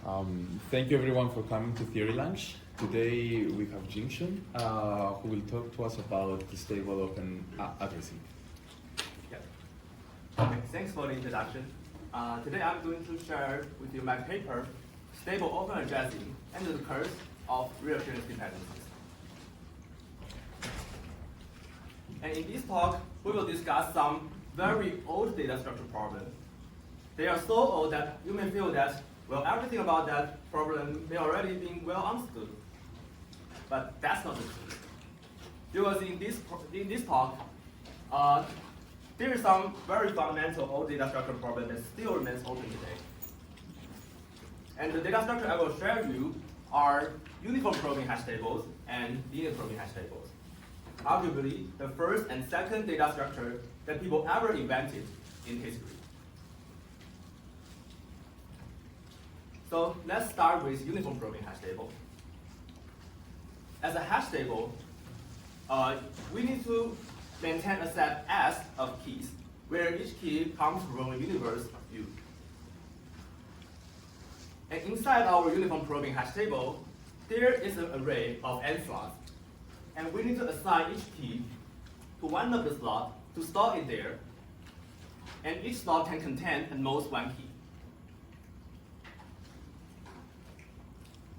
Thank you everyone for coming to Theory Lunch. Today we have Jingxun, who will talk to us about the stable open addressing. Yeah. Okay, thanks for the introduction. Today I'm going to share with you my paper, Stable Open Addressing and the Curse of Reappearance Dependencies. And in this talk, we will discuss some very old data structure problems. They are so old that you may feel that, well, everything about that problem may already be well understood. But that's not the truth. Because in this talk, there is some very fundamental old data structure problem that still remains open today. And the data structure I will share with you are uniform probing hash tables and linear probing hash tables. Arguably, the first and second data structure that people ever invented in history. So let's start with uniform probing hash table. As a hash table, we need to maintain a set S of keys, where each key comes from a universe of U. And inside our uniform probing hash table, there is an array of n slots. And we need to assign each key to one of the slots to store it there. And each slot can contain at most one key.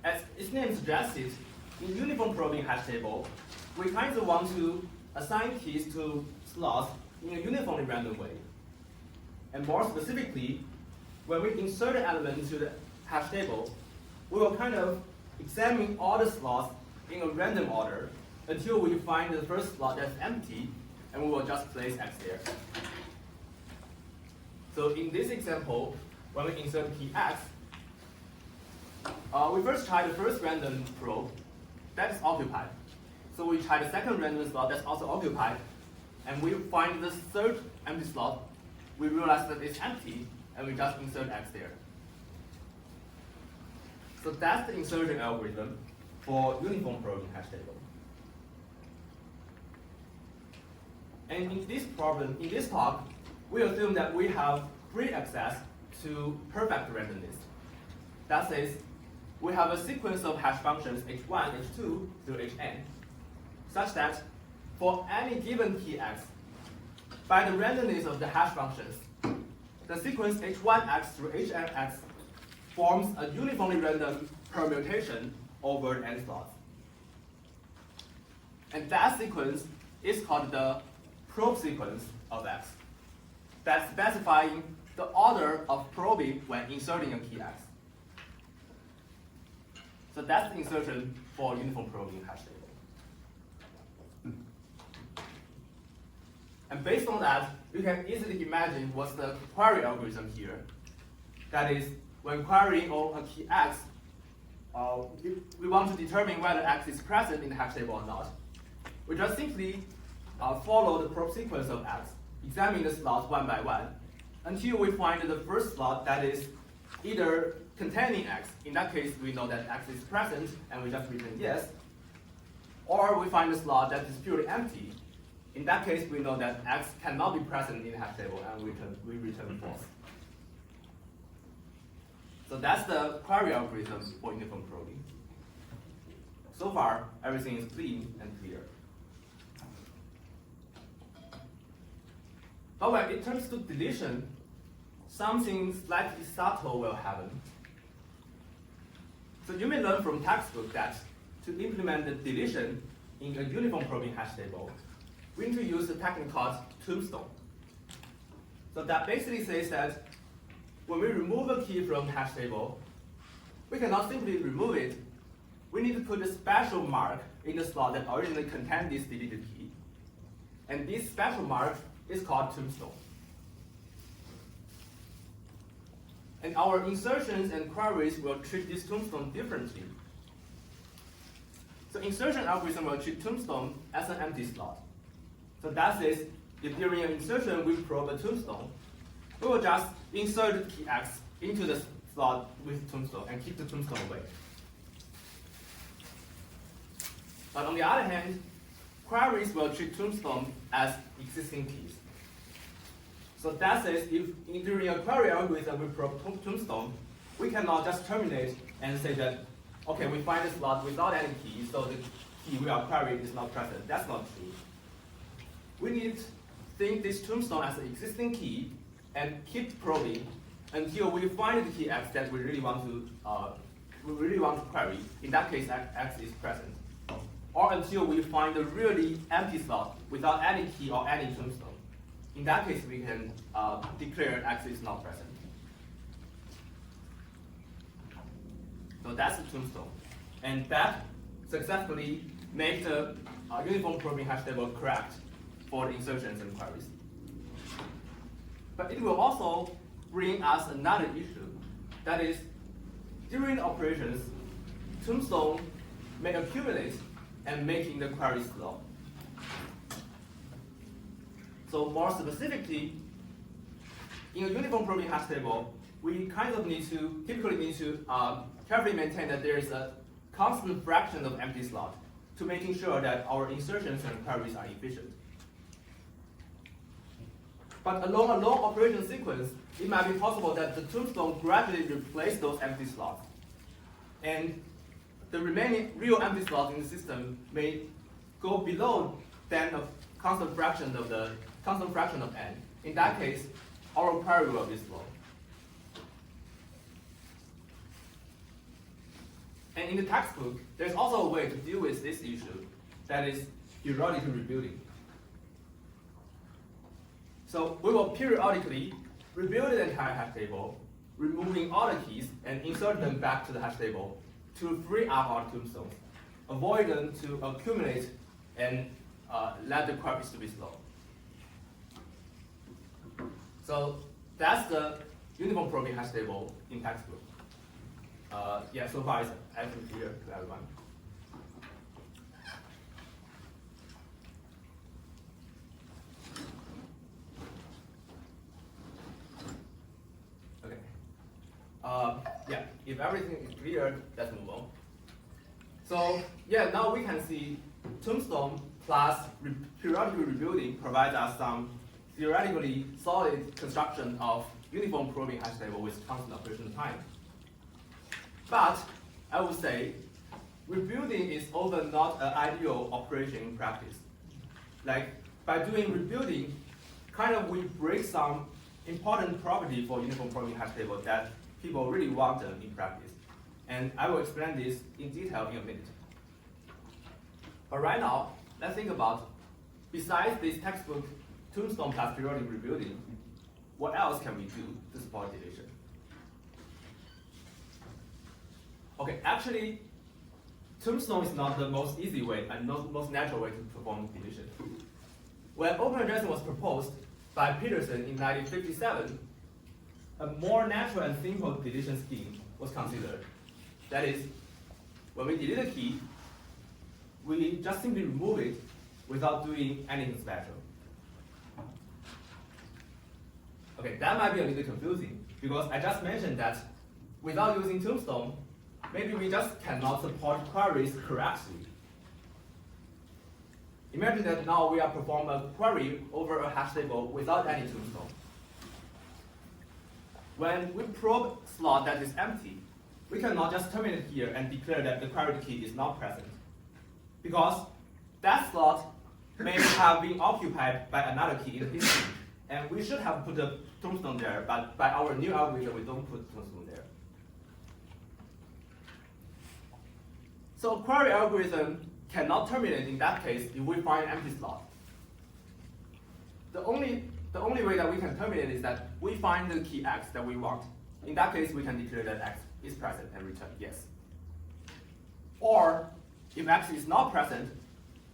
As its name suggests, in uniform probing hash table, we kind of want to assign keys to slots in a uniformly random way. And more specifically, when we insert an element into the hash table, we will kind of examine all the slots in a random order until we find the first slot that's empty, and we will just place X there. So in this example, when we insert key X, we first try the first random probe, that is occupied. So we try the second random slot that's also occupied, and we find the third empty slot. We realize that it's empty, and we just insert X there. So that's the insertion algorithm for uniform probing hash table. And in this problem, in this talk, we assume that we have free access to perfect randomness. That says, we have a sequence of hash functions h1, h2 through hn, such that for any given key x, by the randomness of the hash functions, the sequence h1x through hnx forms a uniformly random permutation over n slots. And that sequence is called the probe sequence of x. That's specifying the order of probing when inserting a key x. So that's the insertion for uniform probing hash table. And based on that, you can easily imagine what's the query algorithm here. That is, when querying on a key x, we want to determine whether x is present in the hash table or not. We just simply follow the probe sequence of x, examine the slots one by one, until we find the first slot that is either containing x. In that case, we know that x is present, and we just return yes. Or we find a slot that is purely empty. In that case, we know that x cannot be present in the hash table, and we return false. So that's the query algorithm for uniform probing. So far, everything is clean and clear. But when it comes to deletion, something slightly subtle will happen. So you may learn from textbook that to implement the deletion in a uniform probing hash table, we need to use a technique called tombstone. So that basically says that when we remove a key from the hash table, we cannot simply remove it. We need to put a special mark in the slot that originally contained this deleted key. And this special mark is called tombstone. And our insertions and queries will treat this tombstone differently. So insertion algorithm will treat tombstone as an empty slot. So that says, if during an insertion we probe a tombstone, we will just insert key x into the slot with tombstone and keep the tombstone away. But on the other hand, queries will treat tombstone as existing keys. So that says if during a query algorithm we probe tombstone, we cannot just terminate and say that, okay, we find a slot without any key, so the key we are querying is not present. That's not true. We need to think this tombstone as an existing key and keep probing until we find the key X that we really want to query. In that case, X is present. Or until we find a really empty slot without any key or any tombstone. In that case, we can declare X is not present. So that's the tombstone. And that successfully makes the uniform probing hash table correct for the insertions and queries. But it will also bring us another issue. That is, during the operations, tombstone may accumulate and making the query slow. So more specifically, in a uniform probing hash table, we typically need to carefully maintain that there is a constant fraction of empty slot to making sure that our insertions and queries are efficient. But along a long operation sequence, it might be possible that the tombstone gradually replaces those empty slots. And the remaining real empty slots in the system may go below then a constant fraction of n. In that case, our query will be slow. And in the textbook, there's also a way to deal with this issue, that is periodical rebuilding. So we will periodically rebuild the entire hash table, removing all the keys and insert them back to the hash table to free up our tombstones, avoid them to accumulate and let the queries to be slow. So that's the uniform probing hash table in textbook. Yeah, so far it's actually clear to everyone. Okay. Yeah, if everything is clear, let's move on. So yeah, now we can see tombstone plus periodical rebuilding provides us some theoretically solid construction of uniform probing hash table with constant operation time. But I would say rebuilding is often not an ideal operation in practice. Like by doing rebuilding, we break some important property for uniform probing hash table that people really want them in practice. And I will explain this in detail in a minute. But right now, let's think about, besides this textbook tombstone plus periodic rebuilding, what else can we do to support deletion? Okay, actually, tombstone is not the most easy way and not the most natural way to perform deletion. When open addressing was proposed by Peterson in 1957, a more natural and simple deletion scheme was considered. That is, when we delete a key, we just simply remove it without doing anything special. Okay, that might be a little confusing because I just mentioned that without using tombstone, maybe we just cannot support queries correctly. Imagine that now we are performing a query over a hash table without any tombstone. When we probe a slot that is empty, we cannot just terminate here and declare that the query key is not present, because that slot may have been occupied by another key in history, and we should have put the tombstone there, but by our new algorithm, we don't put tombstone there. So a query algorithm cannot terminate in that case if we find an empty slot. The only way that we can terminate is that we find the key X that we want. In that case, we can declare that X is present and return yes. Or if X is not present,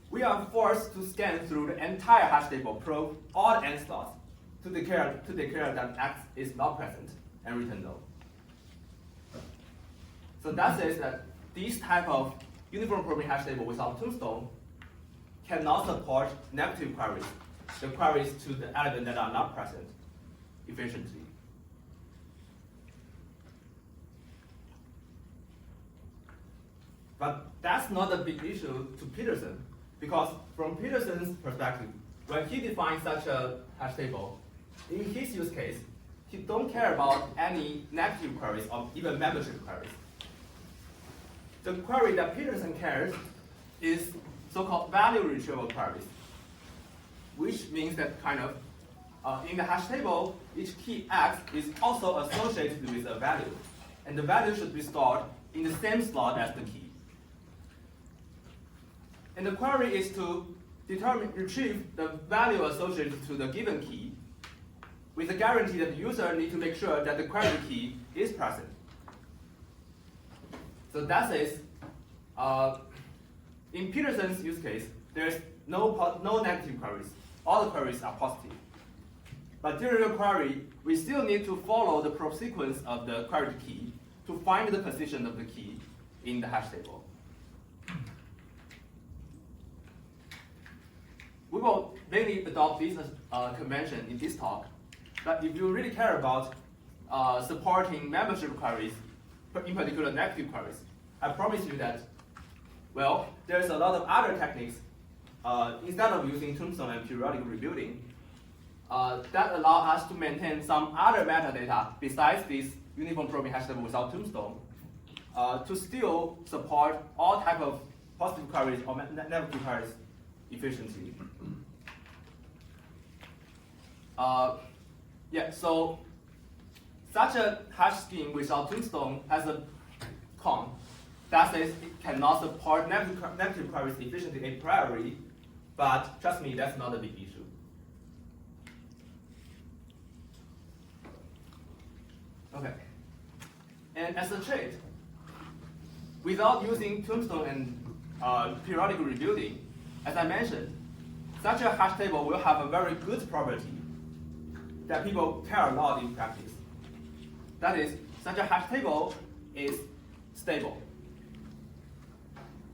we are forced to scan through the entire hash table, probe all the n slots to declare that X is not present and return no. So that says that this type of uniform probing hash table without tombstone cannot support negative queries, the queries to the elements that are not present efficiently. But that's not a big issue to Peterson, because from Peterson's perspective, when he defined such a hash table, in his use case, don't care about any negative queries or even membership queries. The query that Peterson cares is so-called value retrieval queries, which means that in the hash table, each key X is also associated with a value, and the value should be stored in the same slot as the key. And the query is to retrieve the value associated to the given key with the guarantee that the user needs to make sure that the query key is present. So that is, in Peterson's use case, there's no negative queries. All the queries are positive. But during the query, we still need to follow the proof sequence of the queried key to find the position of the key in the hash table. We will mainly adopt this convention in this talk, but if you really care about supporting membership queries, in particular negative queries, I promise you that, well, there's a lot of other techniques instead of using tombstone and periodic rebuilding that allow us to maintain some other metadata besides this uniform probing hash table without tombstone to still support all type of positive queries or negative queries efficiently. So such a hash scheme without tombstone has a con. That is, it cannot support negative queries efficiently a priori, but trust me, that's not a big issue. Okay. And as a trait, without using tombstone and periodic rebuilding, as I mentioned, such a hash table will have a very good property that people care a lot in practice. That is, such a hash table is stable.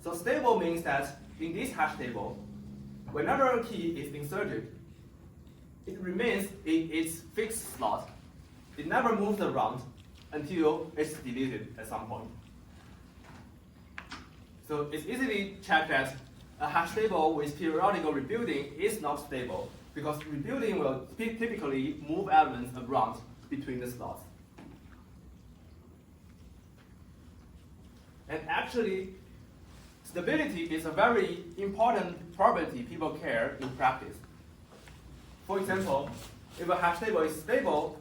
So stable means that in this hash table, whenever a key is inserted, it remains in its fixed slot. It never moves around until it's deleted at some point. So it's easily checked that a hash table with periodical rebuilding is not stable because rebuilding will typically move elements around between the slots. And actually, stability is a very important property people care in practice. For example, if a hash table is stable,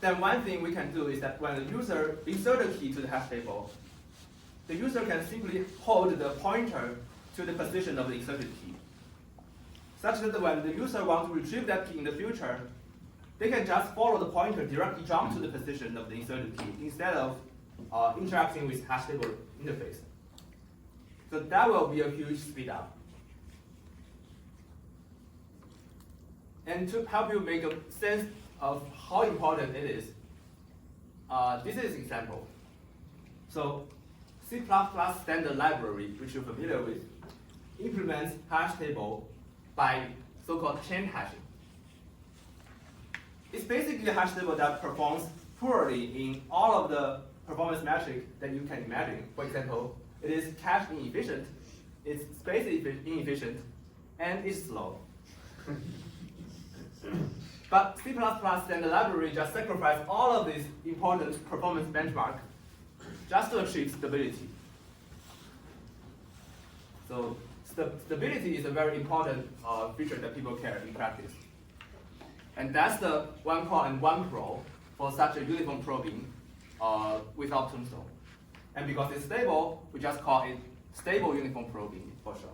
then one thing we can do is that when the user inserts a key to the hash table, the user can simply hold the pointer to the position of the inserted key, such that when the user wants to retrieve that key in the future, they can just follow the pointer, directly jump to the position of the inserted key instead of interacting with hash table interface. So that will be a huge speed up. And to help you make a sense of how important it is, this is an example. So C++ standard library, which you're familiar with, implements hash table by so-called chain hashing. It's basically a hash table that performs poorly in all of the performance metrics that you can imagine. For example, it is cache inefficient, it's space inefficient, and it's slow. But C++ standard library just sacrifices all of these important performance benchmarks just to achieve stability. So stability is a very important feature that people care in practice. And that's the one con and one pro for such a uniform probing without tombstone. And because it's stable, we just call it stable uniform probing for sure.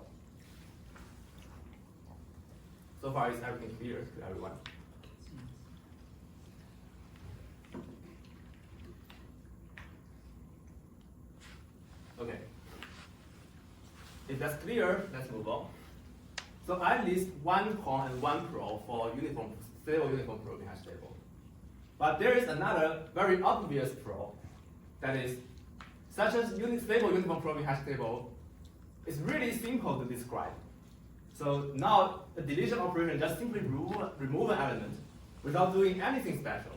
So far, is everything clear to everyone? Okay. If that's clear, let's move on. So I list one con and one pro for stable uniform probing hash table. But there is another very obvious pro, that is, such a stable uniform probing hash table is really simple to describe. So now the deletion operation just simply remove an element without doing anything special.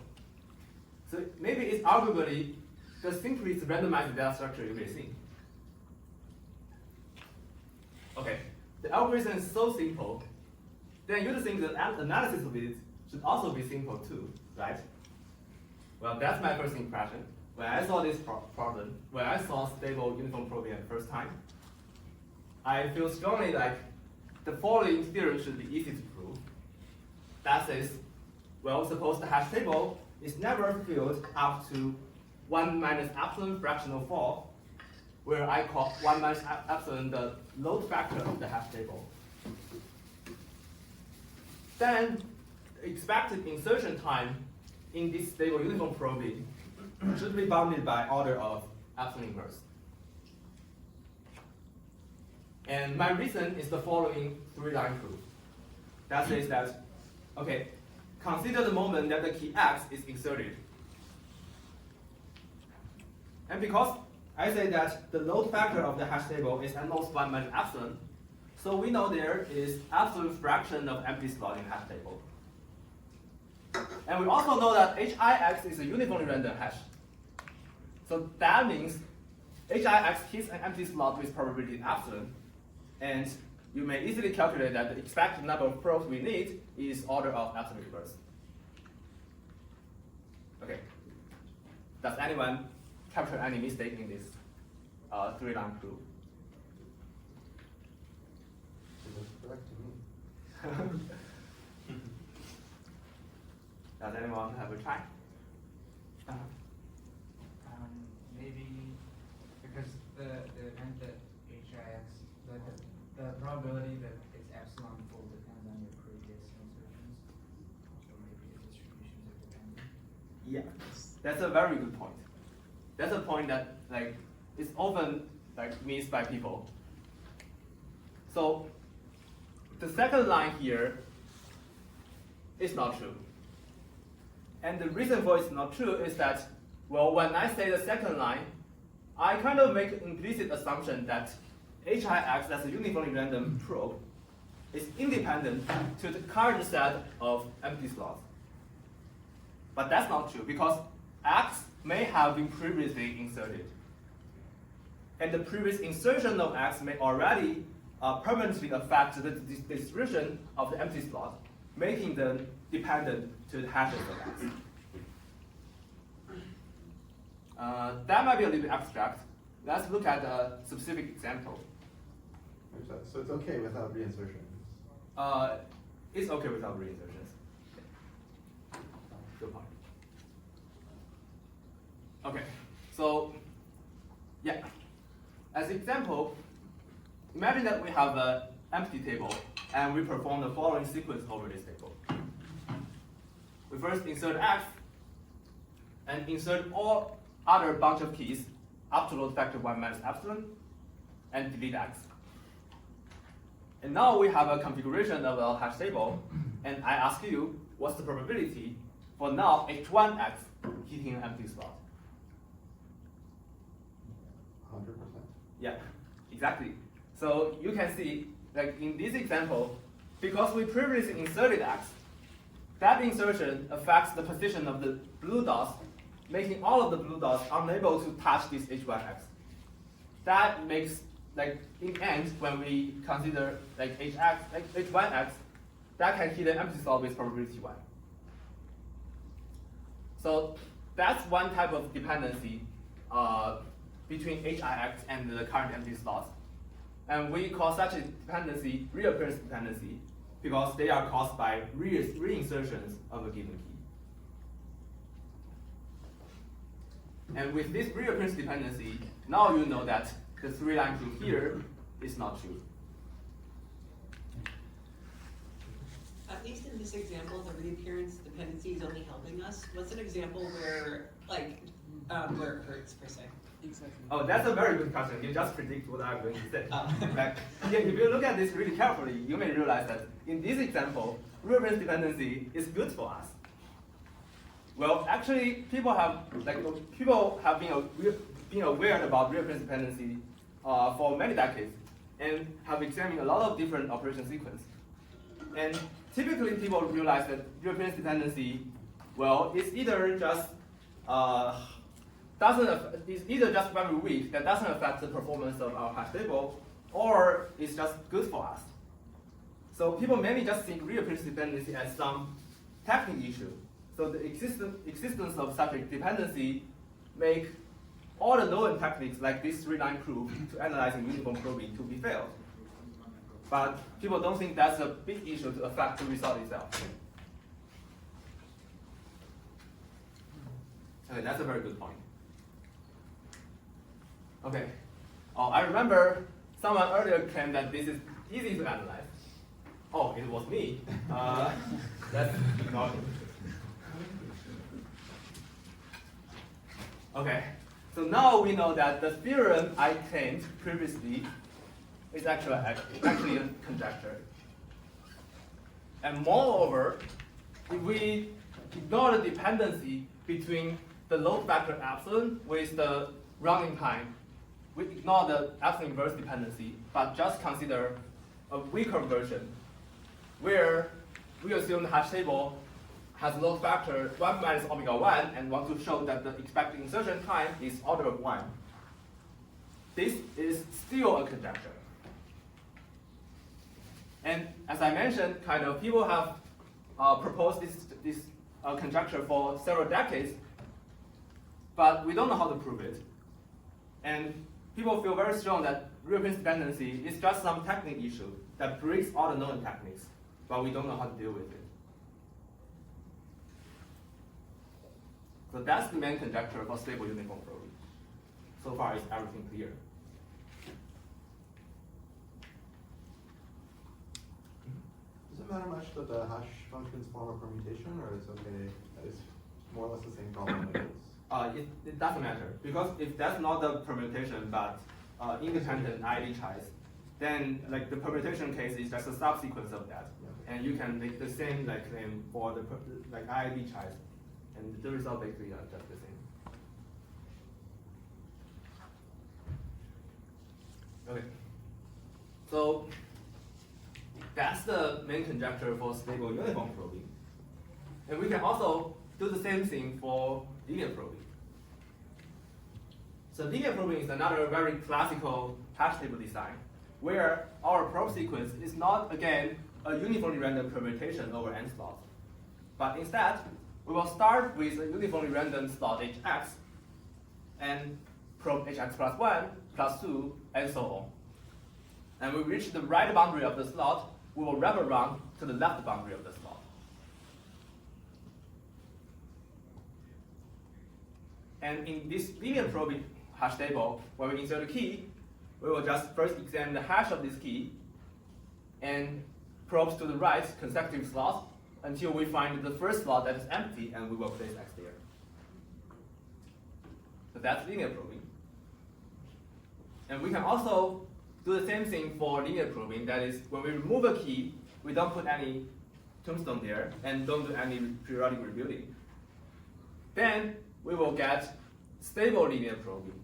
So maybe it's arguably the simplest randomized data structure you may see. Okay, the algorithm is so simple, then you'd think that analysis of it should also be simple too, right? Well, that's my first impression. When I saw this problem, when I saw stable uniform probing at the first time, I feel strongly like the following theorem should be easy to prove. That is, well, suppose the hash table is never filled up to 1 minus epsilon fractional 4, where I call 1 minus epsilon the load factor of the hash table. Then expected insertion time in this stable uniform probing should be bounded by order of epsilon inverse. And my reason is the following three-line proof. That says that, okay, consider the moment that the key x is inserted. And because I say that the load factor of the hash table is at most 1 minus epsilon, so we know there is absolute fraction of empty slot in the hash table. And we also know that hix is a uniformly random hash. So that means hix hits an empty slot with probability epsilon. And you may easily calculate that the expected number of probes we need is order of epsilon inverse. Okay. Does anyone capture any mistake in this three-line proof? It looks correct to me. Does anyone have a try? Maybe because the probability that it's epsilon full depends on your previous insertions. So maybe the distributions are dependent. Yeah, that's a very good point. That's a point that is often missed by people. So the second line here is not true. And the reason for it's not true is that, well, when I say the second line, I kind of make an implicit assumption that hix, that's a uniformly random probe, is independent to the current set of empty slots. But that's not true because x may have been previously inserted. And the previous insertion of x may already permanently affect the distribution of the empty slot, making them dependent to the hashes of x. That might be a little bit abstract. Let's look at a specific example. So it's okay without reinsertions? It's okay without reinsertions. Good point. Okay, so yeah. As an example, imagine that we have an empty table and we perform the following sequence over this table. We first insert x and insert all other bunch of keys up to load factor 1 minus epsilon and delete x. And now we have a configuration of our hash table, and I ask you, what's the probability for now h1x hitting an empty slot? 100%. Yeah, exactly. So you can see, in this example, because we previously inserted x, that insertion affects the position of the blue dots, making all of the blue dots unable to touch this h1x. That makes, in end, when we consider h1x, that can hit an empty slot with probability 1. So that's one type of dependency between hix and the current empty slots. And we call such a dependency reappearance dependency because they are caused by reinsertions of a given key. And with this reappearance dependency, now you know that the three-line proof here is not true. At least in this example, the reappearance dependency is only helping us. What's an example where, where it hurts per se? Exactly. Oh, that's a very good question. You just predict what I'm going to say. If you look at this really carefully, you may realize that in this example, reappearance dependency is good for us. Well, actually, people have been aware about reappearance dependency for many decades and have examined a lot of different operation sequences. And typically, people realize that reappearance dependency, well, it's either just very weak that doesn't affect the performance of our hash table, or it's just good for us. So people mainly just think reappearance dependency as some technical issue, So the existence of such a dependency make all the known techniques like this three-line proof to analyzing uniform probing to be failed. But people don't think that's a big issue to affect the result itself. Okay, that's a very good point. Okay. Oh, I remember someone earlier claimed that this is easy to analyze. Oh, it was me. That's not. Okay. So now we know that the theorem I claimed previously is actually a conjecture. And moreover, if we ignore the dependency between the load vector epsilon with the running time, we ignore the epsilon inverse dependency, but just consider a weaker version where we assume the hash table has load factor 1 minus omega 1 and want to show that the expected insertion time is order of 1. This is still a conjecture. And as I mentioned, people have proposed this conjecture for several decades, but we don't know how to prove it. And people feel very strong that reappearance dependency is just some technical issue that breaks all the known techniques, but we don't know how to deal with it. So that's the main conjecture for stable uniform probing. So far, is everything clear? Does it matter much that the hash functions form a permutation, or it's okay? It's more or less the same problem. It doesn't matter, because if that's not the permutation but independent ID choice, then like the permutation case is just a subsequence of that, and you can make the same claim for the ID choice, and the result basically are just the same. Okay, so that's the main conjecture for stable uniform probing, and we can also do the same thing for linear probing. So linear probing is another very classical hash table design, where our probe sequence is not, again, a uniformly random permutation over n slots. But instead, we will start with a uniformly random slot hx, and probe hx plus 1, plus 2, and so on. And we reach the right boundary of the slot, we will wrap around to the left boundary of the slot. And in this linear probing hash table, when we insert a key, we will just first examine the hash of this key and probes to the right consecutive slots until we find the first slot that is empty, and we will place x there. So that's linear probing. And we can also do the same thing for linear probing. That is, when we remove a key, we don't put any tombstone there and don't do any periodic rebuilding. Then we will get stable linear probing,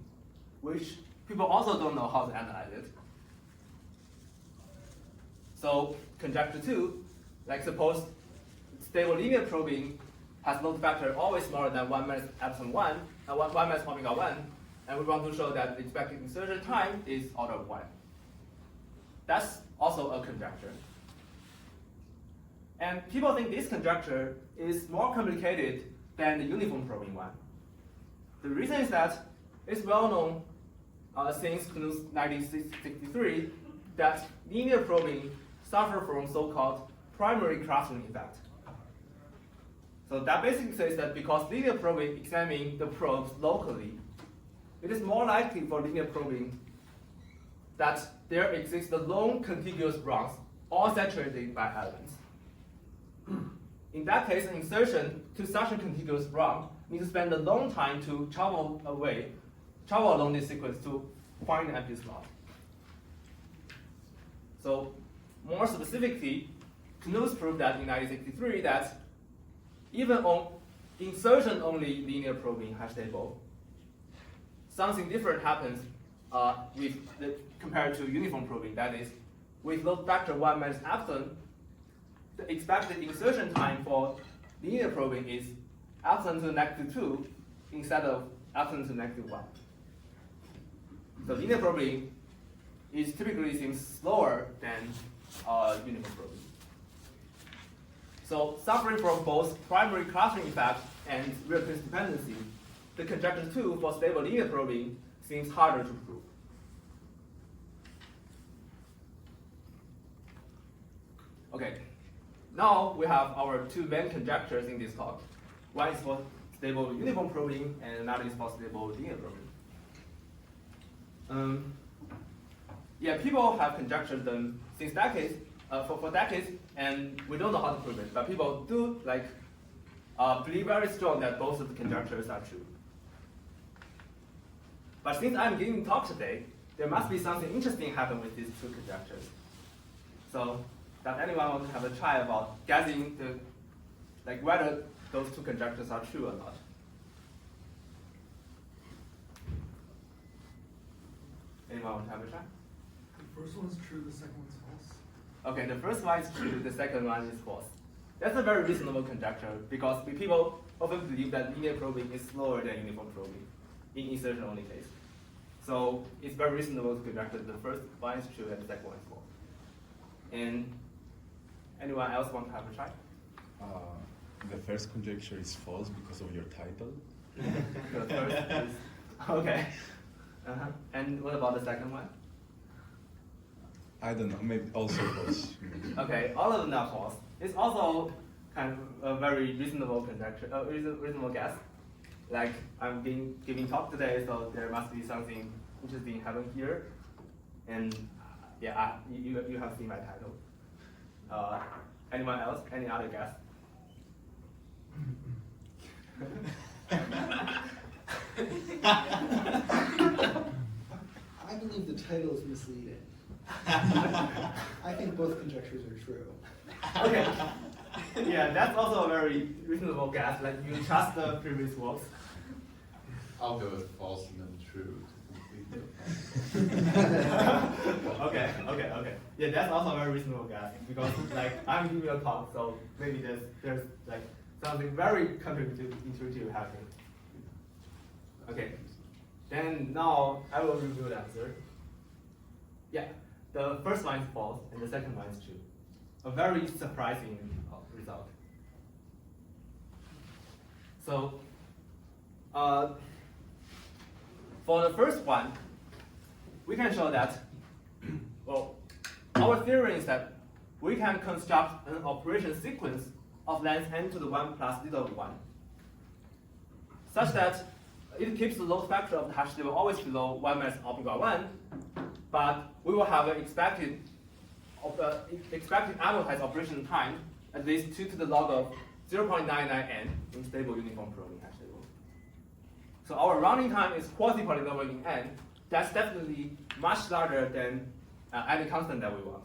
which people also don't know how to analyze it. So conjecture 2, suppose stable linear probing has load factor always smaller than 1 minus epsilon 1 and 1 minus omega 1, and we want to show that the expected insertion time is order of 1. That's also a conjecture. And people think this conjecture is more complicated than the uniform probing one. The reason is that it's well known since 1963 that linear probing suffer from so-called primary clustering effect. So that basically says that because linear probing examines the probes locally, it is more likely for linear probing that there exists a long contiguous branch, all saturated by elements. In that case, an insertion to such a contiguous branch needs to spend a long time to travel along this sequence to find an empty slot. So more specifically, Knuth proved that in 1963 that even on insertion-only linear probing hash table, something different happens compared to uniform probing. That is, with load factor 1 minus epsilon, the expected insertion time for linear probing is epsilon to the negative 2 instead of epsilon to the negative 1. So linear probing is typically seems slower than uniform probing. So suffering from both primary clustering effect and reappearance dependency, the conjecture 2 for stable linear probing seems harder to prove. Okay, now we have our two main conjectures in this talk. One is for stable uniform probing, and another is for stable linear probing. Yeah, people have conjectured them since decades, for decades, and we don't know how to prove it. But people do believe very strong that both of the conjectures are true. But since I'm giving talk today, there must be something interesting happen with these two conjectures. So, does anyone want to have a try about guessing whether those two conjectures are true or not? Anyone want to have a try? The first one's true, the second one's false. Okay, the first one is true, the second one is false. That's a very reasonable conjecture because people often believe that linear probing is slower than uniform probing in insertion-only case. So it's very reasonable to conjecture the first one is true and the second one is false. And anyone else want to have a try? The first conjecture is false because of your title. The first is, okay. And what about the second one? I don't know, maybe also false. Okay, all of them are false. It's also kind of a very reasonable conjecture, reasonable guess. Like I'm giving talk today, so there must be something interesting happen here. And yeah, you have seen my title. Anyone else? Any other guess? I believe the title is misleading. I think both conjectures are true. Okay. Yeah, that's also a very reasonable guess. Like you trust the previous works. I'll go with false and then true to complete the Okay. Yeah, that's also a very reasonable guess because like I'm giving a talk, so maybe there's like something very counterintuitive happening. Okay. Then now I will review the answer. Yeah, the first one is false and the second one is true. A very surprising result. So, for the first one, we can show that, well, our theory is that we can construct an operation sequence of length n to the 1 plus little 1, such that it keeps the load factor of the hash table always below 1 minus omega 1, but we will have an expected amortized operation time at least 2 to the log of 0.99n in stable uniform probing hash table. So our rounding time is quasi-polynomial in n. That's definitely much larger than any constant that we want.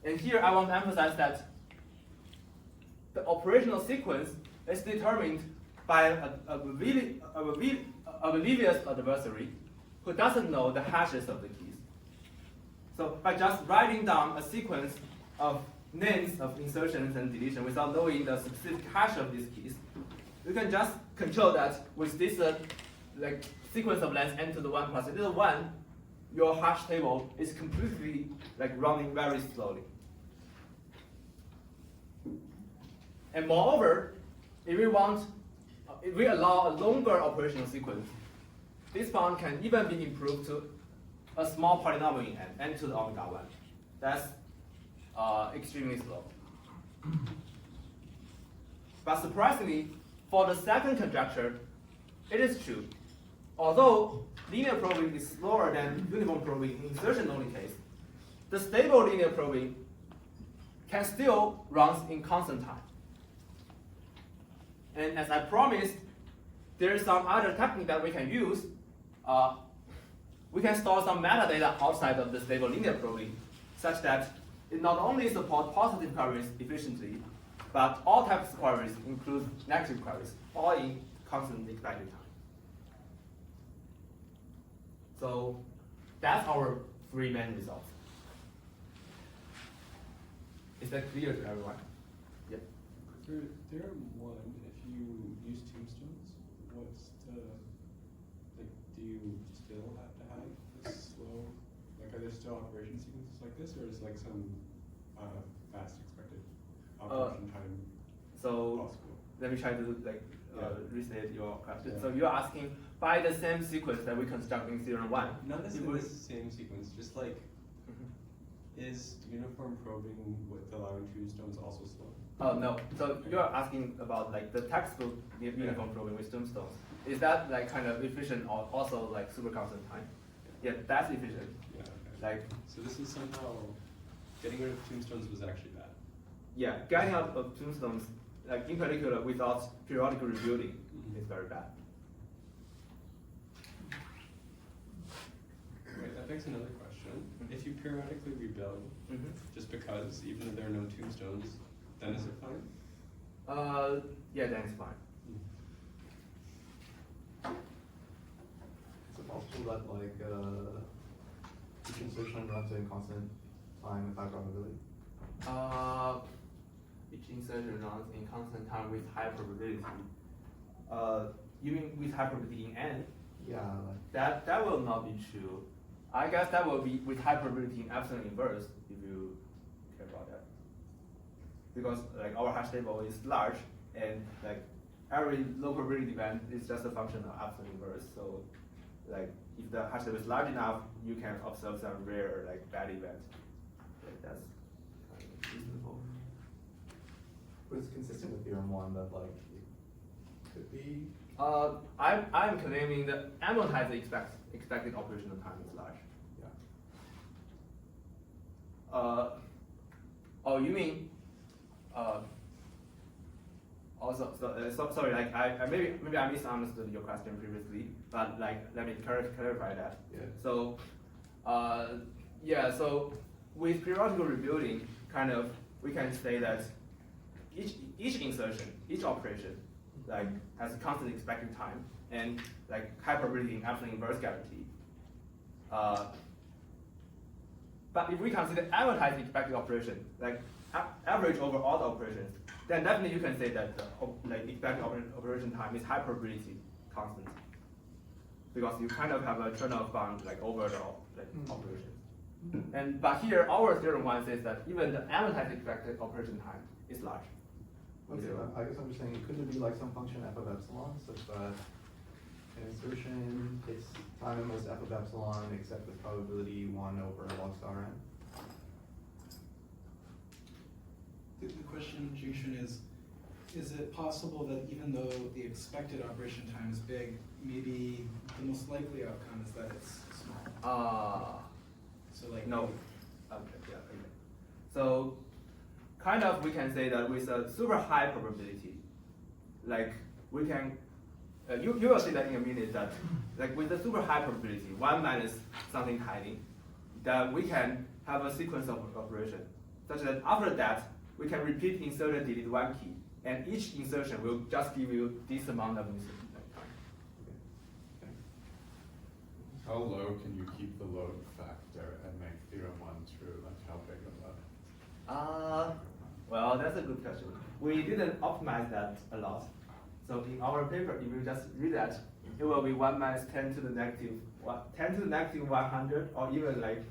And here I want to emphasize that the operational sequence is determined by an oblivious adversary who doesn't know the hashes of the keys. So by just writing down a sequence of names of insertions and deletion without knowing the specific hash of these keys, you can just control that with this sequence of length n to the 1 plus little 1, your hash table is completely running very slowly. And moreover, if we allow a longer operational sequence, this bound can even be improved to a small polynomial in n to the omega 1. That's extremely slow. But surprisingly, for the second conjecture, it is true. Although linear probing is slower than uniform probing in insertion-only case, the stable linear probing can still run in constant time. And as I promised, there is some other technique that we can use. We can store some metadata outside of the stable linear probing, such that it not only supports positive queries efficiently, but all types of queries include negative queries, all in constant expected time. So that's our three main results. Is that clear to everyone? Yep. For theorem 1, if you use tombstones, what's the, do you still have to have this slow, are there still operation sequences like this, or is some fast expected operation time So possible? let me try to Yeah. restate your question. Yeah. So you're asking by the same sequence that we construct in theorem one. Not if necessarily we- the same sequence, just like, is uniform probing with allowing tombstones also slow? Oh no. So you're asking about like the textbook uniform probing with tombstones. Is that like kind of efficient or also like super constant time? Yeah, that's efficient. Yeah, okay. Like So this is somehow, getting rid of tombstones was actually bad. yeah, getting out of tombstones, like in particular without periodic rebuilding, is very bad. Right, that begs another question. If you periodically rebuild, just because, even if there are no tombstones, then is it fine? Yeah, then it's fine. Is it possible that like each insertion runs in constant time with high probability? Each insertion runs in constant time with high probability. You mean with high probability in n? Yeah, like That will not be true. I guess that will be with high probability in epsilon inverse if you care about that. Because like our hash table is large and like every low probability event is just a function of epsilon inverse. So like if the hash table is large enough, you can observe some rare like bad event. Like that's kind of reasonable. but it's consistent with theorem one that like it could be. I'm claiming that amortized expected operational time is large. Yeah. Oh, you mean? Also, sorry, like maybe I misunderstood your question previously, but like let me clarify that. Yeah. So, yeah, so with periodical rebuilding, kind of we can say that each insertion, each operation, like has a constant expected time and like high probability in epsilon inverse guarantee. But if we consider amortized expected operation, like average over all the operations, then definitely you can say that the like expected operation time is high probability constant, because you kind of have a turn-off bound like over the operations. But here our theorem one says that even the amortized expected operation time is large. Okay, I guess I'm just saying, couldn't it be like some function f of epsilon such that an insertion takes time at most f of epsilon except with probability 1 over log star n? The question, Jingxun, is it possible that even though the expected operation time is big, maybe the most likely outcome is that it's small? So like No. Okay, yeah, okay. So kind of we can say that with a super high probability, like we can, you will see that in a minute that like with a super high probability, 1 minus something tiny, that we can have a sequence of operation such that after that we can repeat insert and delete one key, and each insertion will just give you this amount of insertion time. How low can you keep the load factor and make theorem one true? Like how big of a? Well, that's a good question. We didn't optimize that a lot. So in our paper, if you just read that, it will be 1 minus 10 to the negative 100, or even like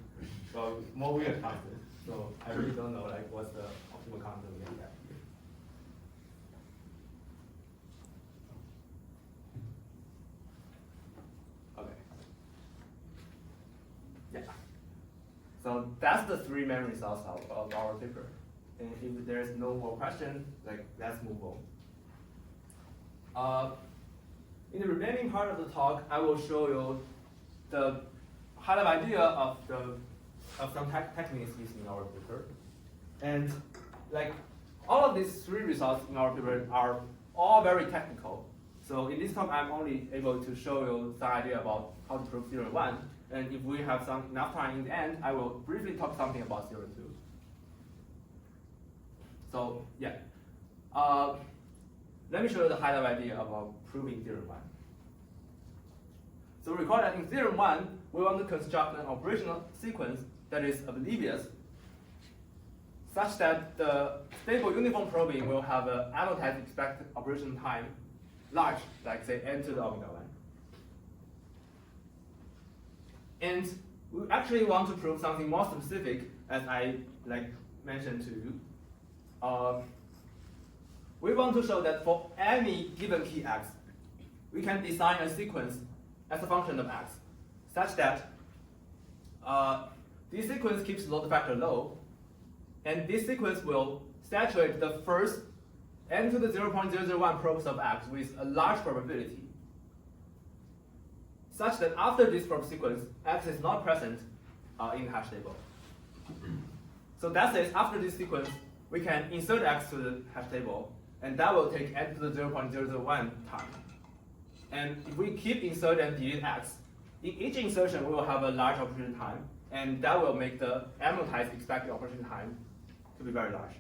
well, more weird constant. So I really don't know like what's the optimal constant we can get. Okay. Yeah. So that's the 3 main results of our paper. And if there's no more question, like let's move on. In the remaining part of the talk, I will show you the high-level idea of some techniques used in our paper. And like all of these 3 results in our paper are all very technical. So in this talk, I'm only able to show you some idea about how to prove theorem 1. And if we have enough time in the end, I will briefly talk something about theorem 2. So yeah, let me show you the high-level idea about proving theorem 1. So recall that in theorem 1, we want to construct an operational sequence that is oblivious, such that the stable uniform probing will have an amortized expected operation time large, like say n to the omega 1. And we actually want to prove something more specific, as I mentioned to you. we want to show that for any given key x, we can design a sequence as a function of x, such that this sequence keeps load factor low, and this sequence will saturate the first n to the 0.001 probes of x with a large probability, such that after this probe sequence, x is not present in the hash table. So that says after this sequence, we can insert x to the hash table, and that will take n to the 0.001 time. And if we keep insert and delete x, in each insertion we will have a large operation time, and that will make the amortized expected operation time to be very large.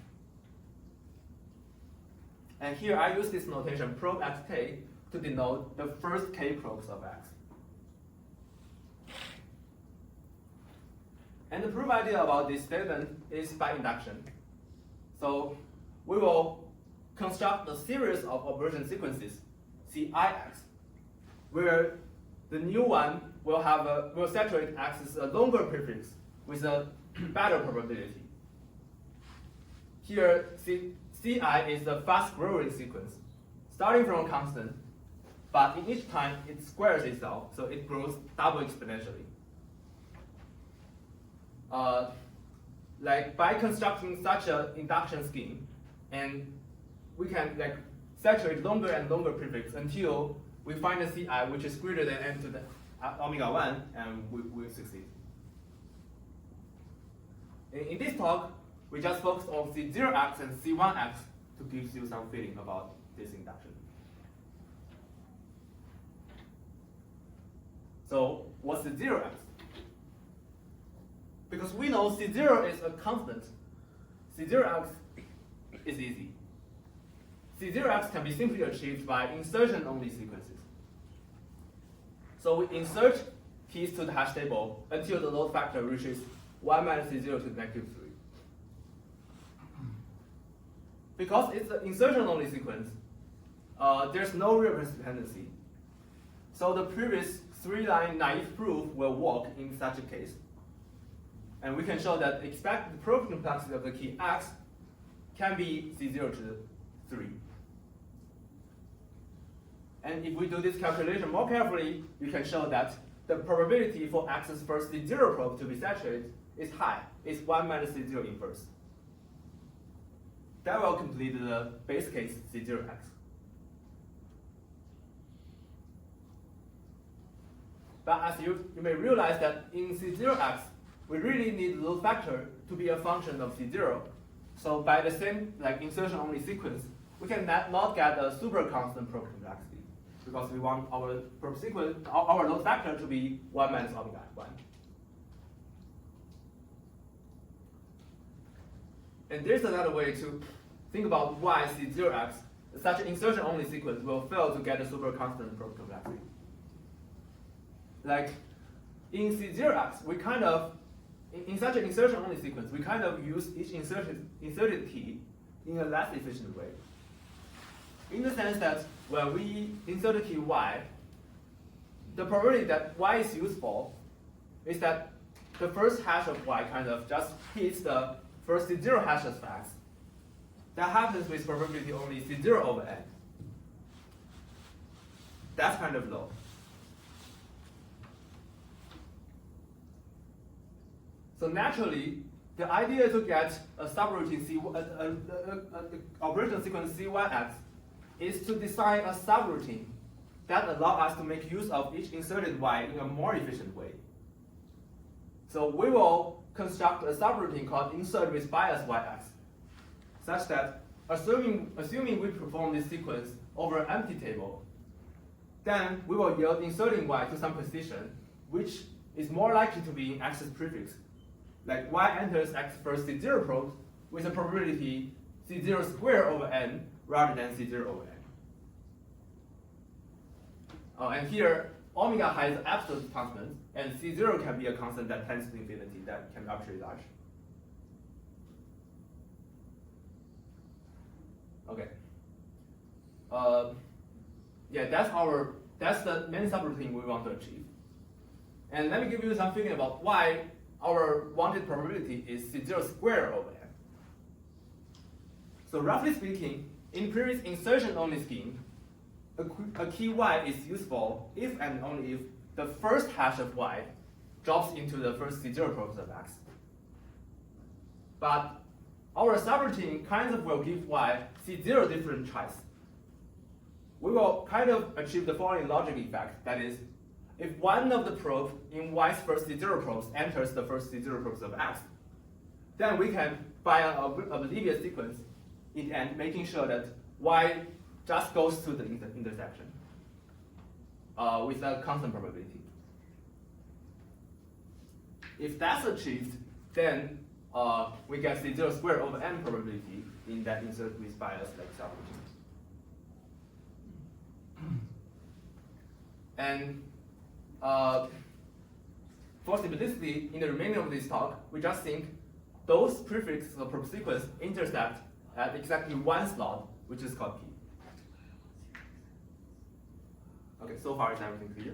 And here I use this notation probe xk to denote the first k probes of x. And the proof idea about this statement is by induction. So we will construct a series of operation sequences, Cix, where the new one will saturate x as a longer prefix with a better probability. Here, Ci is the fast-growing sequence, starting from a constant, but in each time it squares itself, so it grows double exponentially. Like by constructing such an induction scheme, and we can like saturate longer and longer prefix until we find a Ci which is greater than n to the omega 1, and we succeed. In this talk, we just focused on C0x and C1x to give you some feeling about this induction. So what's C0x? Because we know C0 is a constant, C0x is easy. C0x can be simply achieved by insertion-only sequences. So we insert keys to the hash table until the load factor reaches 1 minus C0 to the negative 3. Because it's an insertion-only sequence, there's no reappearance dependency. So the previous 3-line naive proof will work in such a case. And we can show that expected probe complexity of the key x can be C0 to the 3. And if we do this calculation more carefully, we can show that the probability for x's first C0 probe to be saturated is high. It's 1 minus C0 inverse. That will complete the base case C0x. But as you may realize that in C0x, we really need load factor to be a function of C0. So by the same like insertion-only sequence, we can not get a super constant probe complexity because we want our probe sequence, our load factor to be 1 minus omega 1. And there's another way to think about why C0x, such an insertion-only sequence, will fail to get a super constant probe complexity. Like in C0x, we kind of in such an insertion-only sequence, we kind of use each inserted key in a less efficient way. In the sense that when we insert a key y, the probability that y is useful is that the first hash of y kind of just hits the first C0 hash as fast. That happens with probability only C0 over n. That's kind of low. So naturally, the idea to get a subroutine operation sequence C1x is to design a subroutine that allows us to make use of each inserted y in a more efficient way. So we will construct a subroutine called insert with bias yx, such that assuming we perform this sequence over an empty table, then we will yield inserting y to some position, which is more likely to be in x's prefix. Like y enters x first C0 probe with a probability C0 squared over n rather than C0 over n. And here, omega has absolute constant, and C0 can be a constant that tends to infinity that can be arbitrarily large. Okay. Yeah, that's the main subroutine we want to achieve. And let me give you some feeling about why our wanted probability is C0 squared over n. So roughly speaking, in previous insertion-only scheme, a key y is useful if and only if the first hash of y drops into the first C0 probes of x. But our subroutine kind of will give y C0 different choice. We will kind of achieve the following logic effect. That is, if one of the probes in y's first C0 probes enters the first C0 probes of x, then we can, by an oblivious sequence, in the end, making sure that y just goes to the intersection with a constant probability. If that's achieved, then we get C0 squared over n probability in that insert with bias like subroutine. And for simplicity, in the remaining of this talk, we just think those prefixes of probe sequence intersect at exactly one slot, which is called P. Okay, so far is everything clear?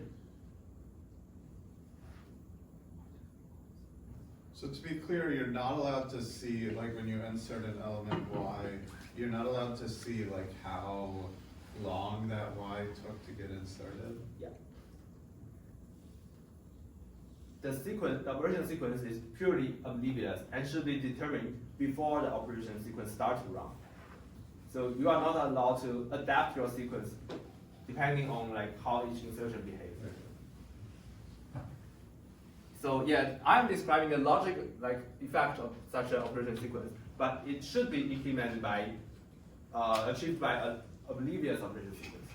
So to be clear, you're not allowed to see, like when you insert an element y, you're not allowed to see like how long that y took to get inserted? Yeah. The sequence, the operation sequence is purely oblivious and should be determined before the operation sequence starts to run. So you are not allowed to adapt your sequence depending on like how each insertion behaves. So yeah, I'm describing the logic like effect of such an operation sequence, but it should be implemented by achieved by an oblivious operation sequence.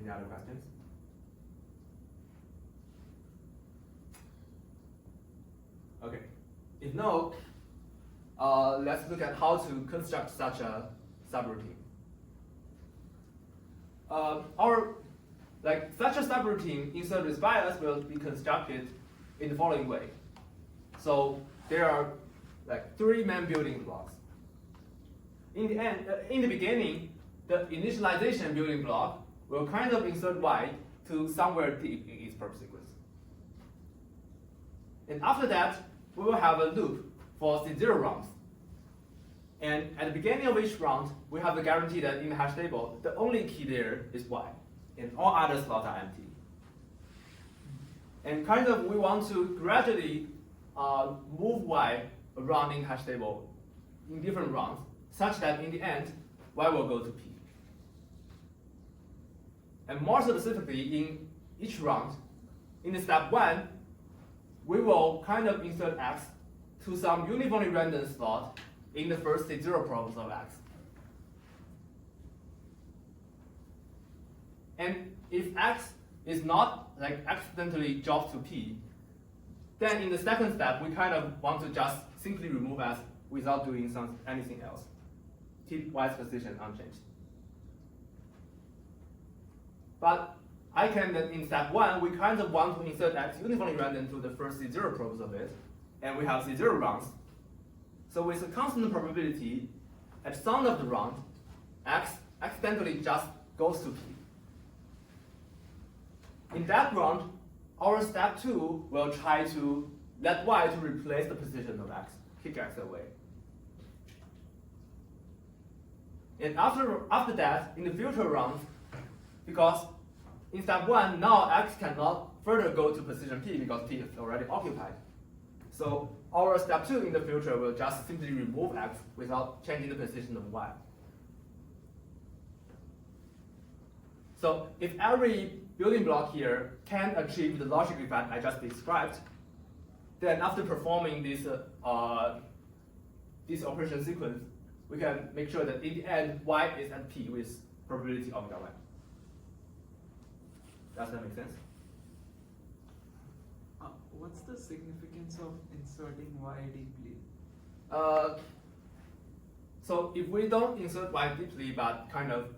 Any other questions? Okay. If no, let's look at how to construct such a subroutine. Such a subroutine insert with bias will be constructed in the following way. So there are like three main building blocks. In the end, in the beginning, the initialization building block will kind of insert y to somewhere deep in its probe sequence. And after that, we will have a loop for C0 rounds. And at the beginning of each round, we have the guarantee that in the hash table, the only key there is y, and all other slots are empty. And kind of we want to gradually move y around in the hash table in different rounds, such that in the end, y will go to p. And more specifically, in each round, in the step 1, we will kind of insert x to some uniformly random slot in the first C0 probes of x. And if x is not like accidentally dropped to p, then in the second step, we kind of want to just simply remove x without doing anything else. Keep y's position unchanged. But I can then, in step 1, we kind of want to insert x uniformly random to the first C0 probes of it, and we have C0 rounds. So with a constant probability, at some of the round, x accidentally just goes to p. In that round, our step 2 will try to let y to replace the position of x, kick x away. And after that, in the future rounds, because in step 1, now x cannot further go to position p because p is already occupied. So our step 2 in the future will just simply remove x without changing the position of y. So if every building block here can achieve the logic effect I just described, then after performing this operation sequence, we can make sure that in the end, y is at p with probability omega y. Does that make sense? What's the significance of inserting y deeply? So if we don't insert y deeply, but kind of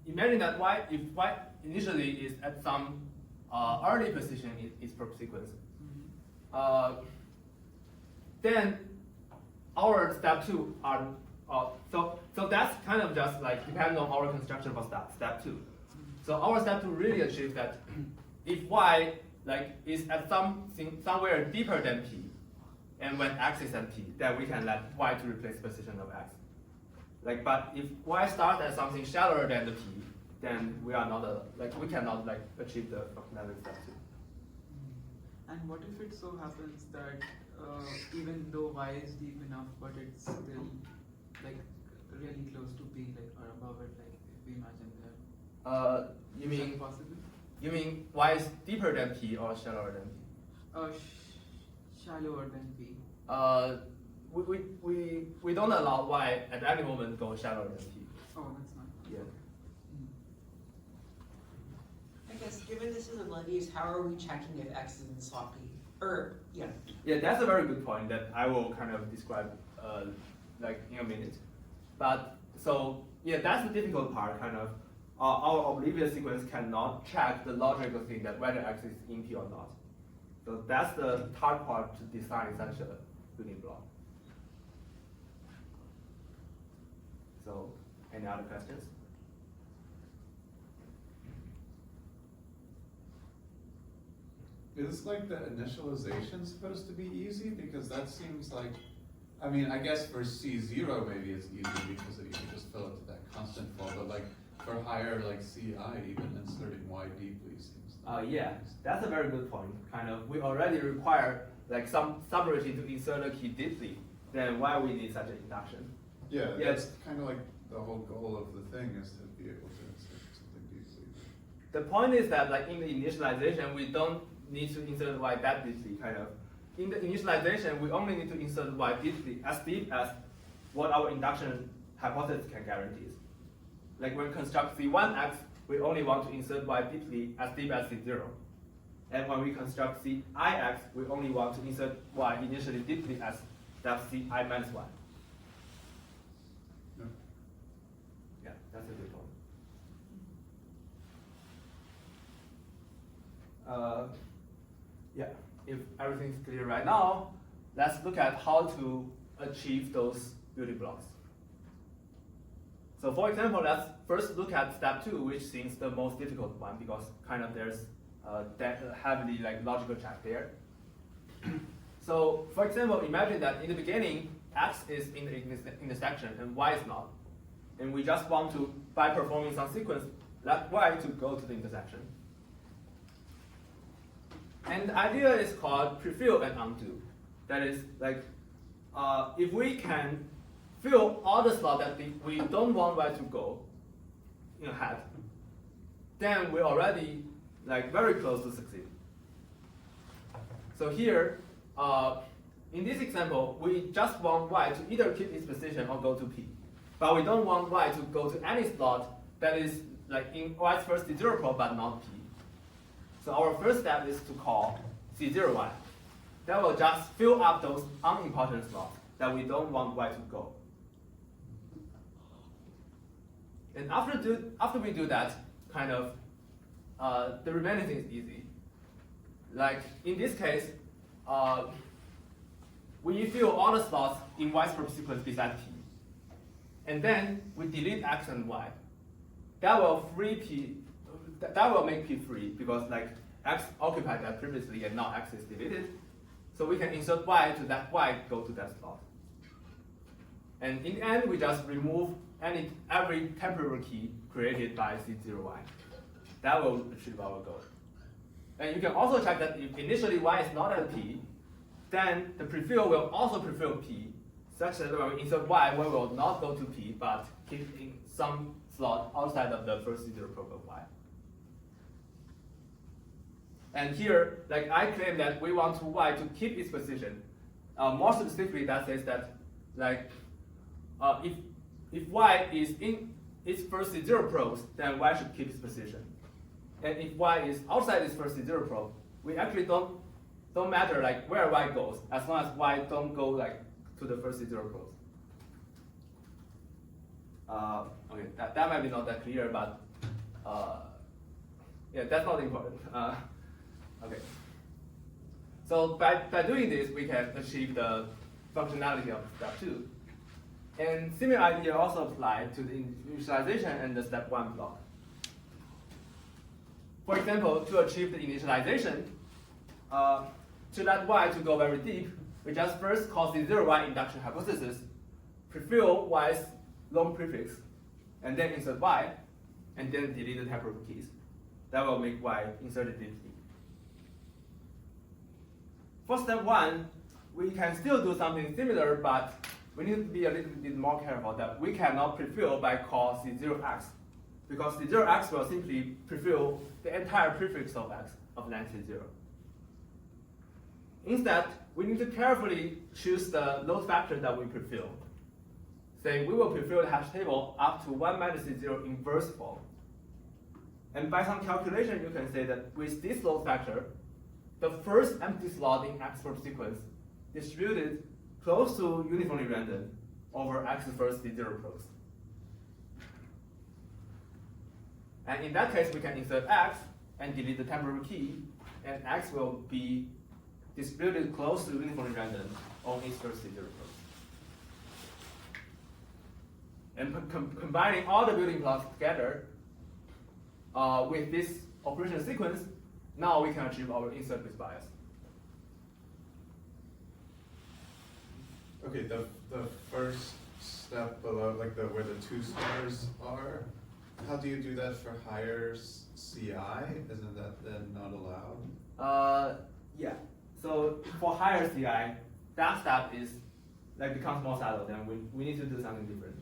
imagine that if y initially is at some early position in its probe sequence, then our step 2 are so that's kind of just like depends on our construction for step 2. So our step 2 really achieves that if y is at somewhere deeper than p, and when x is at p, then we can let y to replace position of x. But if y starts at something shallower than the p, then we are not we cannot achieve the functionality step 2. And what if it so happens that even though y is deep enough, but it's still really close to p, or above it, if we imagine that? You Is mean that possible? You mean y is deeper than p or shallower than p? Shallower than p. We don't allow y at any moment go shallower than p. Oh, that's not. Yeah. I guess given this is oblivious, how are we checking if x is in slot p? Yeah. Yeah, that's a very good point that I will kind of describe in a minute. But so yeah, that's the difficult part. Kind of our oblivious sequence cannot check the logical thing that whether x is in p or not. So that's the hard part to design such a building block. So any other questions? Is the initialization supposed to be easy? Because that seems like, I mean, I guess for C0 maybe it's easy because you can just fill it to that constant flow, but for higher CI, even inserting y deeply seems Yeah, that's a very good point. Kind of, we already require some subroutine to insert a key deeply. Then why we need such an induction? Yeah, Yeah. that's kind of the whole goal of the thing is to be able to insert something deeply. The point is that in the initialization, we don't need to insert y that deeply. Kind of, in the initialization, we only need to insert y deeply as deep as what our induction hypothesis can guarantee. When we construct C1x, we only want to insert y deeply as deep as C0. And when we construct Cix, we only want to insert y initially deeply as depth Ci minus 1. Yeah. Yeah, that's a good point. Yeah, if everything's clear right now, let's look at how to achieve those building blocks. So for example, let's first look at step 2, which seems the most difficult one because kind of there's heavily logical check there. So for example, imagine that in the beginning, x is in the intersection and y is not. And we just want to, by performing some sequence, let y to go to the intersection. And the idea is called prefill and undo. That is if we can fill all the slots that we don't want y to go ahead, then we're already very close to succeed. So here, in this example, we just want y to either keep its position or go to p. But we don't want y to go to any slot that is in y's first C0 probe but not p. So our first step is to call C0y. That will just fill up those unimportant slots that we don't want y to go. And after we do that, kind of, the remaining thing is easy. In this case, we fill all the slots in y's probe sequence beside p. And then we delete x and y. That will free p. That will make p free because x occupied that previously and now x is deleted. So we can insert y to that y go to that slot. And in the end, we just remove every temporary key created by C0y. That will achieve our goal. And you can also check that if initially y is not at p, then the prefill will also prefill p, such that when we insert y, y will not go to p, but keep in some slot outside of the first C0 probe of y. And here, I claim that we want y to keep its position. More specifically, that says that if y is in its first C0 probes, then y should keep its position. And if y is outside its first C0 probe, we actually don't matter where y goes, as long as y don't go to the first C0 probes. Okay, that might be not that clear, but yeah, that's not important. Okay. So by doing this, we can achieve the functionality of step 2. And similar idea also applied to the initialization and the step 1 block. For example, to achieve the initialization, to let y to go very deep, we just first call C0y induction hypothesis, prefill y's long prefix, and then insert y, and then delete the temporal keys. That will make y inserted deeply. For step 1, we can still do something similar, but we need to be a little bit more careful that we cannot prefill by call C0x, because C0x will simply prefill the entire prefix of x of length C0. Instead, we need to carefully choose the load factor that we prefill. Say we will prefill the hash table up to 1 minus C0 inverse form. And by some calculation, you can say that with this load factor, the first empty slot in X first sequence distributed close to uniformly random over X first C0 probes. And in that case, we can insert X and delete the temporal key, and X will be distributed close to uniformly random on its first C0 probes. And combining all the building blocks together with this operation sequence, now we can achieve our insert with bias. Okay, the first step below, like where the 2 stars are, how do you do that for higher CI? Isn't that then not allowed? Yeah. So for higher CI, that step is becomes more subtle. Then we need to do something different.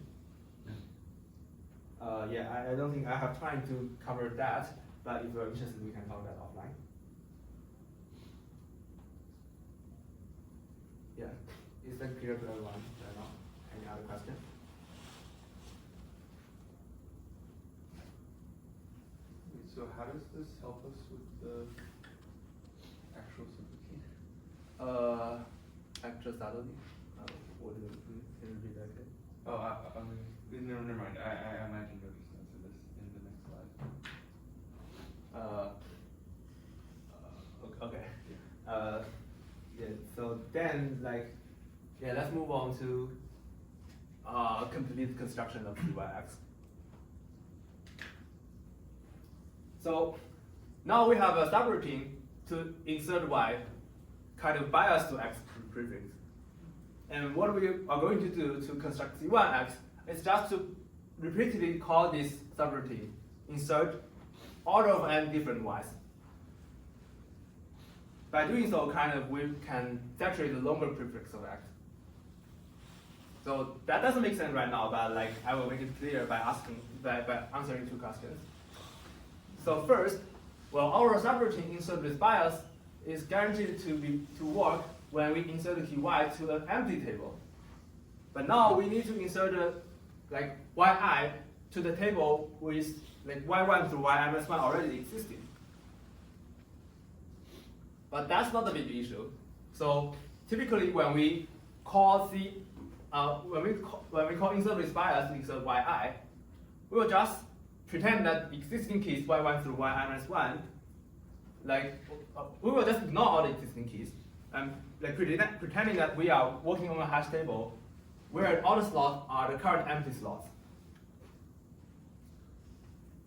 Yeah, I don't think I have time to cover that, but if you're interested, we can talk that offline. Yeah, is that clear to everyone? Any other questions? So how does this help us with the actual subroutine? Actual subtlety? What is it? Can you repeat that again? Oh, never mind. I imagine you'll just answer this in the next slide. Okay. Yeah. So then, let's move on to complete construction of CYX. So now we have a subroutine to insert y, kind of bias to x prefix. And what we are going to do to construct C1x is just to repeatedly call this subroutine, insert order of n different y's. By doing so, we can saturate the longer prefix of x. So that doesn't make sense right now, but I will make it clear by answering 2 questions. So first, our subroutine insert with bias is guaranteed to work when we insert the key y to an empty table. But now we need to insert yi to the table with y1 through y-1 already existing. But that's not the big issue. So typically when we call insert with bias to insert yi, we will just pretend that existing keys y1 through y-1, we will just ignore all the existing keys, and pretending that we are working on a hash table where all the slots are the current empty slots.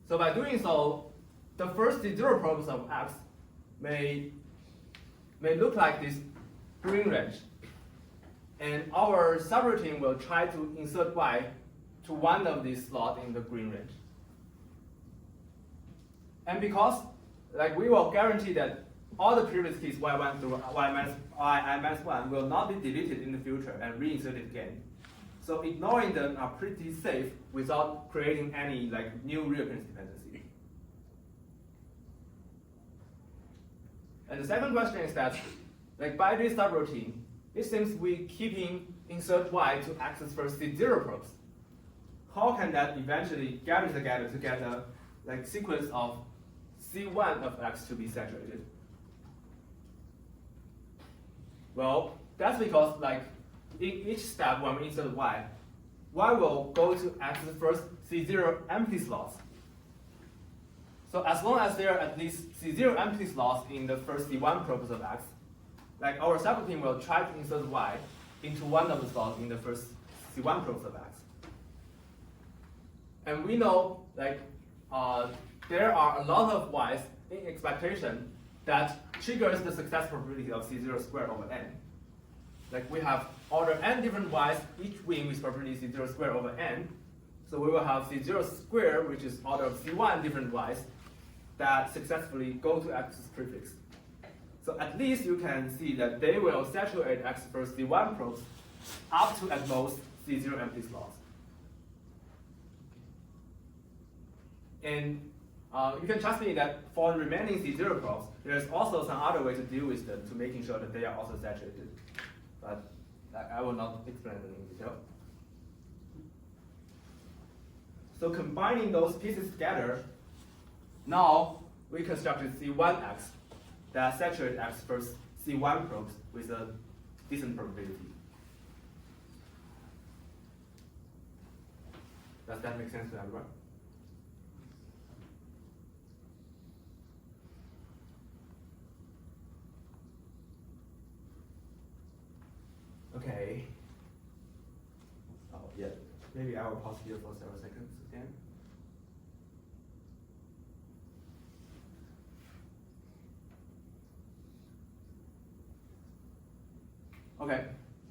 So by doing so, the first C0 probes of X may look like this green range, and our subroutine will try to insert y to one of these slots in the green range. And because we will guarantee that all the previous keys y1 through y-1 will not be deleted in the future and reinserted again. So ignoring them are pretty safe without creating any new reappearance dependency. And the second question is that by this subroutine, it seems we keeping insert y to X's first C0 probes. How can that eventually gather together to get a sequence of C1 of X to be saturated? Well, that's because in each step when we insert y will go to X's first C0 empty slots. So as long as there are at least C0 empty slots in the first C1 probes of X, our subroutine will try to insert y into one of the slots in the first C1 probes of X. And we know there are a lot of y's in expectation that triggers the success probability of C0 squared over n. Like we have order n different y's, each wing with probability C0 squared over n. So we will have C0 squared, which is order of C1 different y's, that successfully go to X's prefix. So at least you can see that they will saturate X first C1 probes up to at most C0 empty slots. And you can trust me that for the remaining C0 probes, there's also some other way to deal with them to making sure that they are also saturated. But I will not explain them in detail. So combining those pieces together, now we constructed C1X that saturate X first C1 probes with a decent probability. Does that make sense to everyone? Okay. Oh, yeah. Maybe I will pause here for several seconds again. Okay.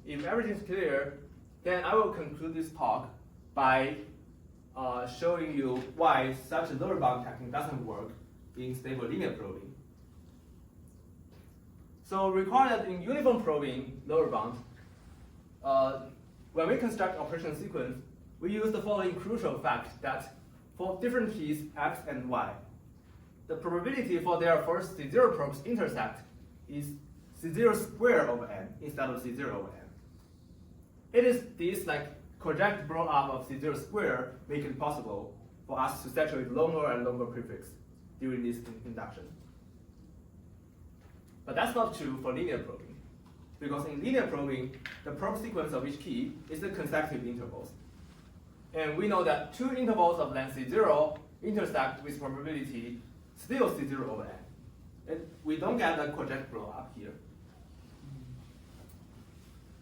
If everything's clear, then I will conclude this talk by showing you why such a lower bound technique doesn't work in stable linear probing. So recall that in uniform probing lower bound, when we construct operation sequence, we use the following crucial fact that for different keys x and y, the probability for their first C0 probes intersect is C0 squared over n instead of C0 over n. It is this conjectured blow up of C0 squared make it possible for us to saturate longer and longer prefix during this induction. But that's not true for linear probing, because in linear probing, the probe sequence of each key is the consecutive intervals. And we know that two intervals of length C0 intersect with probability still C0 over n. We don't get the conjectured blow up here.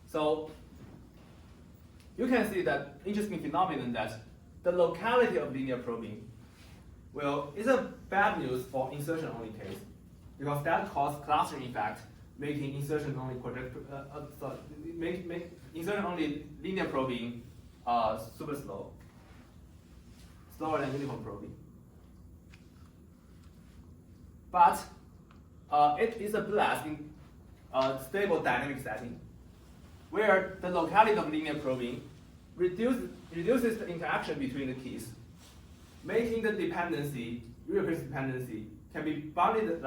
So you can see that interesting phenomenon that the locality of linear probing is a bad news for insertion-only case, because that causes clustering effect, making insertion-only insertion-only linear probing super slow, slower than uniform probing. But it is a blast in a stable dynamic setting, where the locality of linear probing reduces the interaction between the keys, making the dependency, reappearance dependency, can be bounded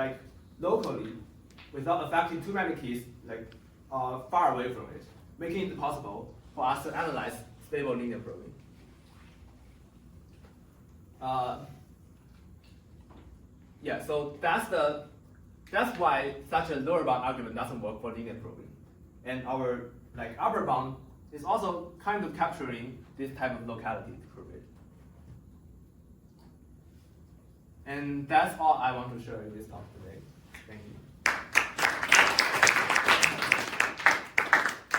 locally without affecting too many keys far away from it, making it possible for us to analyze stable linear probing. Yeah, so that's why such a lower bound argument doesn't work for linear probing, and our upper bound is also kind of capturing this type of locality to prove it. And that's all I want to show in this talk today. Thank you.